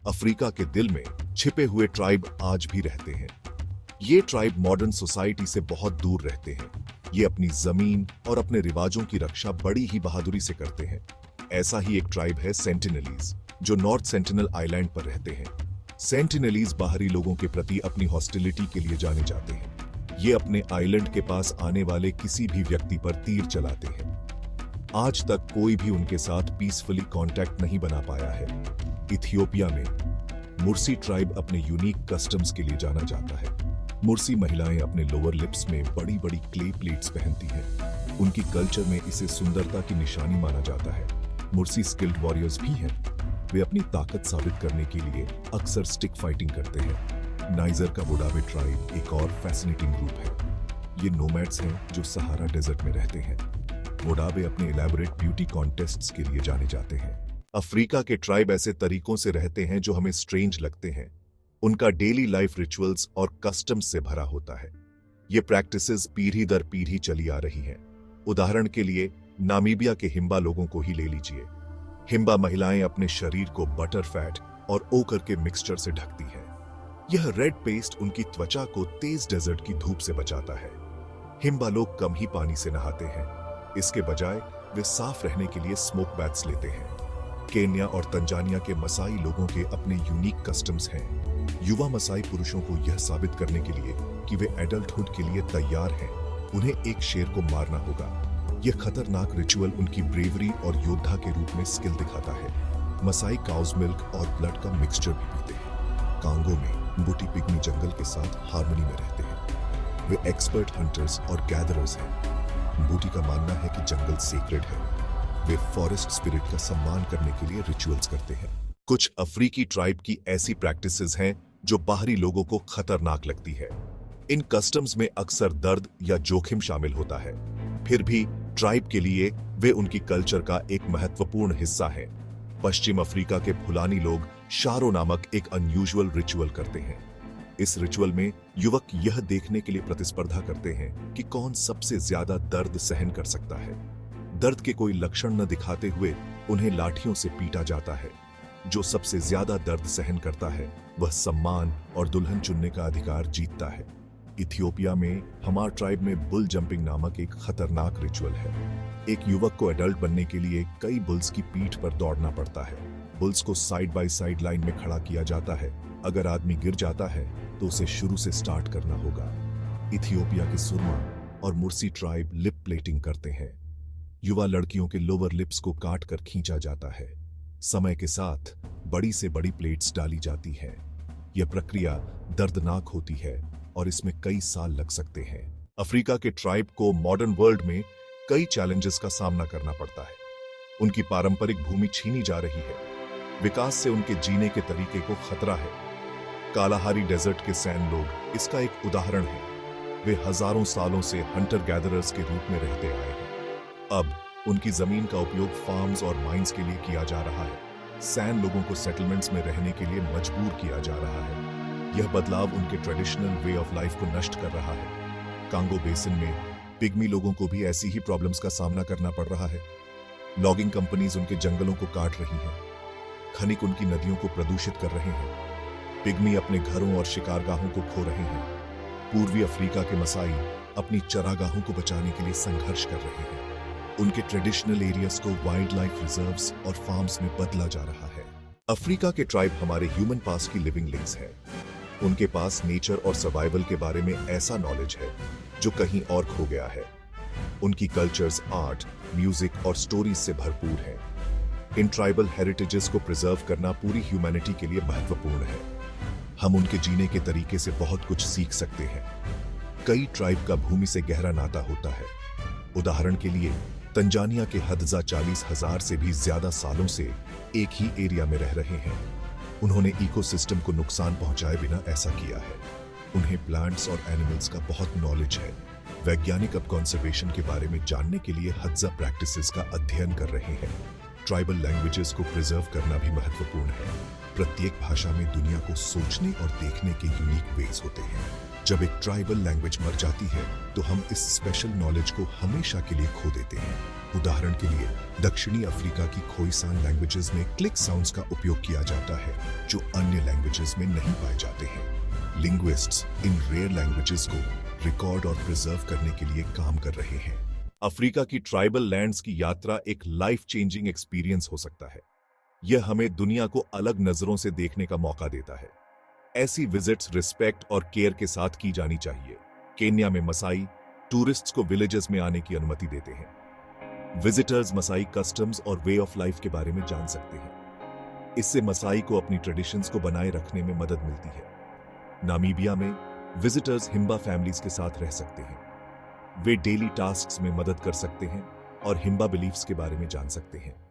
Africa के दिल में छिपे हुए ट्राइब आज भी रहते हैं। ये ट्राइब मॉडर्न सोसाइटी से बहुत दूर रहते हैं। ये अपनी जमीन और अपने रिवाजों की रक्षा बड़ी ही बहादुरी से करते हैं। ऐसा ही एक ट्राइब है सेंटिनलीज, जो नॉर्थ सेंटिनल आइलैंड पर रहते हैं। सेंटिनलीज बाहरी लोगों के प्रति अपनी हॉस्टिलिटी के लिए जाने जाते हैं। ये अपने आइलैंड के पास आने वाले किसी भी व्यक्ति पर तीर चलाते हैं। आज तक कोई भी उनके साथ पीसफुली कांटेक्ट नहीं बना पाया है। इथियोपिया में मुर्सी ट्राइब अपने यूनिक कस्टम्स के लिए जाना जाता है। मुर्सी महिलाएं अपने लोअर लिप्स में बड़ी बड़ी क्ले प्लेट्स पहनती हैं। उनकी कल्चर में इसे सुंदरता की निशानी माना जाता है। मुर्सी स्किल्ड वॉरियर्स भी हैं। वे अपनी ताकत साबित करने के लिए अक्सर स्टिक फाइटिंग करते हैं। नाइजर का वोडावे ट्राइब एक और फैसिनेटिंग ग्रुप है। ये नोमैड्स हैं जो सहारा डेजर्ट में रहते हैं। वोडावे अपने इलैबोरेट ब्यूटी कॉन्टेस्ट्स के लिए जाने जाते हैं। अफ्रीका के ट्राइब ऐसे तरीकों से रहते हैं जो हमें स्ट्रेंज लगते हैं। उनका डेली लाइफ रिचुअल्स और कस्टम्स से भरा होता है। ये प्रैक्टिसेस पीढ़ी दर पीढ़ी चली आ रही हैं। उदाहरण के लिए नामीबिया के हिम्बा लोगों को ही ले लीजिए। हिम्बा महिलाएं अपने शरीर को बटर फैट और ओकर के मिक्सचर से ढकती हैं। यह रेड पेस्ट उनकी त्वचा को तेज डेजर्ट की धूप से बचाता है। हिम्बा लोग कम ही पानी से नहाते हैं। इसके बजाय वे साफ रहने के लिए स्मोक बैथ्स लेते हैं। केन्या और तंजानिया के मसाई लोगों के अपने यूनिक कस्टम्स हैं। युवा मसाई पुरुषों को यह साबित करने के लिए कि वे एडल्टहुड के लिए तैयार हैं, उन्हें एक शेर को मारना होगा। यह खतरनाक रिचुअल उनकी ब्रेवरी और योद्धा के रूप में स्किल दिखाता है। मसाई काउज मिल्क और ब्लड का मिक्सचर भी पीते हैं। कांगो में बूटी पिग्मी जंगल के साथ हार्मनी में रहते हैं। वे एक्सपर्ट हंटर्स और गैदरर्स हैं। बूटी का मानना है कि जंगल सेक्रेड है। वे फॉरेस्ट स्पिरिट का सम्मान करने के लिए रिचुअल्स करते हैं। कुछ अफ्रीकी ट्राइब की ऐसी प्रैक्टिसेस हैं जो बाहरी लोगों को खतरनाक लगती है। इन कस्टम्स में अक्सर दर्द या जोखिम शामिल होता है। फिर भी ट्राइब के लिए वे उनकी कल्चर का एक महत्वपूर्ण हिस्सा है। पश्चिम अफ्रीका के फुलानी लोग शारो नामक एक अनयूजुअल रिचुअल करते हैं। इस रिचुअल में युवक यह देखने के लिए प्रतिस्पर्धा करते हैं कि कौन सबसे ज्यादा दर्द सहन कर सकता है। दर्द के कोई लक्षण न दिखाते हुए उन्हें लाठियों से पीटा जाता है। जो सबसे ज्यादा दर्द सहन करता है वह सम्मान और दुल्हन चुनने का अधिकार जीतता है। इथियोपिया में हमार ट्राइब में बुल जंपिंग नामक एक खतरनाक रिचुअल है। एक युवक को एडल्ट बनने के लिए कई बुल्स की पीठ पर दौड़ना पड़ता है। बुल्स को साइड बाय साइड लाइन में खड़ा किया जाता है। अगर आदमी गिर जाता है तो उसे शुरू से स्टार्ट करना होगा। इथियोपिया के सुरमा और मुर्सी ट्राइब लिप प्लेटिंग करते हैं। युवा लड़कियों के लोअर लिप्स को काट कर खींचा जाता है। समय के साथ बड़ी से बड़ी प्लेट्स डाली जाती हैं। यह प्रक्रिया दर्दनाक होती है और इसमें कई साल लग सकते हैं। अफ्रीका के ट्राइब को मॉडर्न वर्ल्ड में कई चैलेंजेस का सामना करना पड़ता है। उनकी पारंपरिक भूमि छीनी जा रही है। विकास से उनके जीने के तरीके को खतरा है। कालाहारी डेजर्ट के सैन लोग इसका एक उदाहरण है। वे हजारों सालों से हंटर गैदरर्स के रूप में रहते आए हैं। अब उनकी जमीन का उपयोग फार्म्स और माइंस के लिए किया जा रहा है। सैन लोगों को सेटलमेंट्स में रहने के लिए मजबूर किया जा रहा है। यह बदलाव उनके ट्रेडिशनल वे ऑफ लाइफ को नष्ट कर रहा है। कांगो बेसिन में पिग्मी लोगों को भी ऐसी ही प्रॉब्लम्स का सामना करना पड़ रहा है। लॉगिंग कंपनीज उनके जंगलों को काट रही हैं। खनिक उनकी नदियों को प्रदूषित कर रहे हैं। पिग्मी अपने घरों और शिकारगाहों को खो रहे हैं। पूर्वी अफ्रीका के मसाई अपनी चरागाहों को बचाने के लिए संघर्ष कर रहे हैं। उनके ट्रेडिशनल एरियाज को वाइल्ड लाइफ रिजर्व्स और फार्म्स में बदला जा रहा है। अफ्रीका के ट्राइब हमारे ह्यूमन पास्ट की लिविंग लिंक्स है। उनके पास नेचर और सर्वाइवल के बारे में ऐसा नॉलेज है जो कहीं और खो गया है। उनकी कल्चर्स आर्ट, म्यूजिक और स्टोरीज से भरपूर हैं। इन ट्राइबल हेरिटेजेस को प्रिजर्व करना पूरी ह्यूमैनिटी के लिए महत्वपूर्ण है। हम उनके जीने के तरीके से बहुत कुछ सीख सकते हैं। कई ट्राइब का भूमि से गहरा नाता होता है। उदाहरण के लिए तंजानिया के हदजा 40,000 से भी ज्यादा सालों से एक ही एरिया में रह रहे हैं। उन्होंने इकोसिस्टम को नुकसान पहुंचाए बिना ऐसा किया है। उन्हें प्लांट्स और एनिमल्स का बहुत नॉलेज है। वैज्ञानिक अब कंजर्वेशन के बारे में जानने के लिए हदजा प्रैक्टिसेस का अध्ययन कर रहे हैं। ट्राइबल लैंग्वेजेस को प्रिजर्व करना भी महत्वपूर्ण है। प्रत्येक भाषा में दुनिया को सोचने और देखने के यूनिक वेज होते हैं। जब एक ट्राइबल लैंग्वेज मर जाती है तो हम इस स्पेशल नॉलेज को हमेशा के लिए खो देते हैं। उदाहरण के लिए दक्षिणी अफ्रीका की खोइसान लैंग्वेजेस में क्लिक साउंड्स का उपयोग किया जाता है जो अन्य लैंग्वेजेस में नहीं पाए जाते हैं। लिंग्विस्ट्स इन रेयर लैंग्वेजेस को रिकॉर्ड और प्रिजर्व करने के लिए काम कर रहे हैं। अफ्रीका की ट्राइबल लैंड्स की यात्रा एक लाइफ चेंजिंग एक्सपीरियंस हो सकता है। यह हमें दुनिया को अलग नजरों से देखने का मौका देता है। ऐसी विजिट्स रिस्पेक्ट और केयर के साथ की जानी चाहिए। केन्या में मसाई टूरिस्ट्स को विलेजेस में आने की अनुमति देते हैं। विजिटर्स मसाई कस्टम्स और वे ऑफ लाइफ के बारे में जान सकते हैं। इससे मसाई को अपनी ट्रेडिशंस को बनाए रखने में मदद मिलती है। नामीबिया में विजिटर्स हिम्बा फैमिलीज के साथ रह सकते हैं। वे डेली टास्क्स में मदद कर सकते हैं और हिम्बा बिलीफ्स के बारे में जान सकते हैं।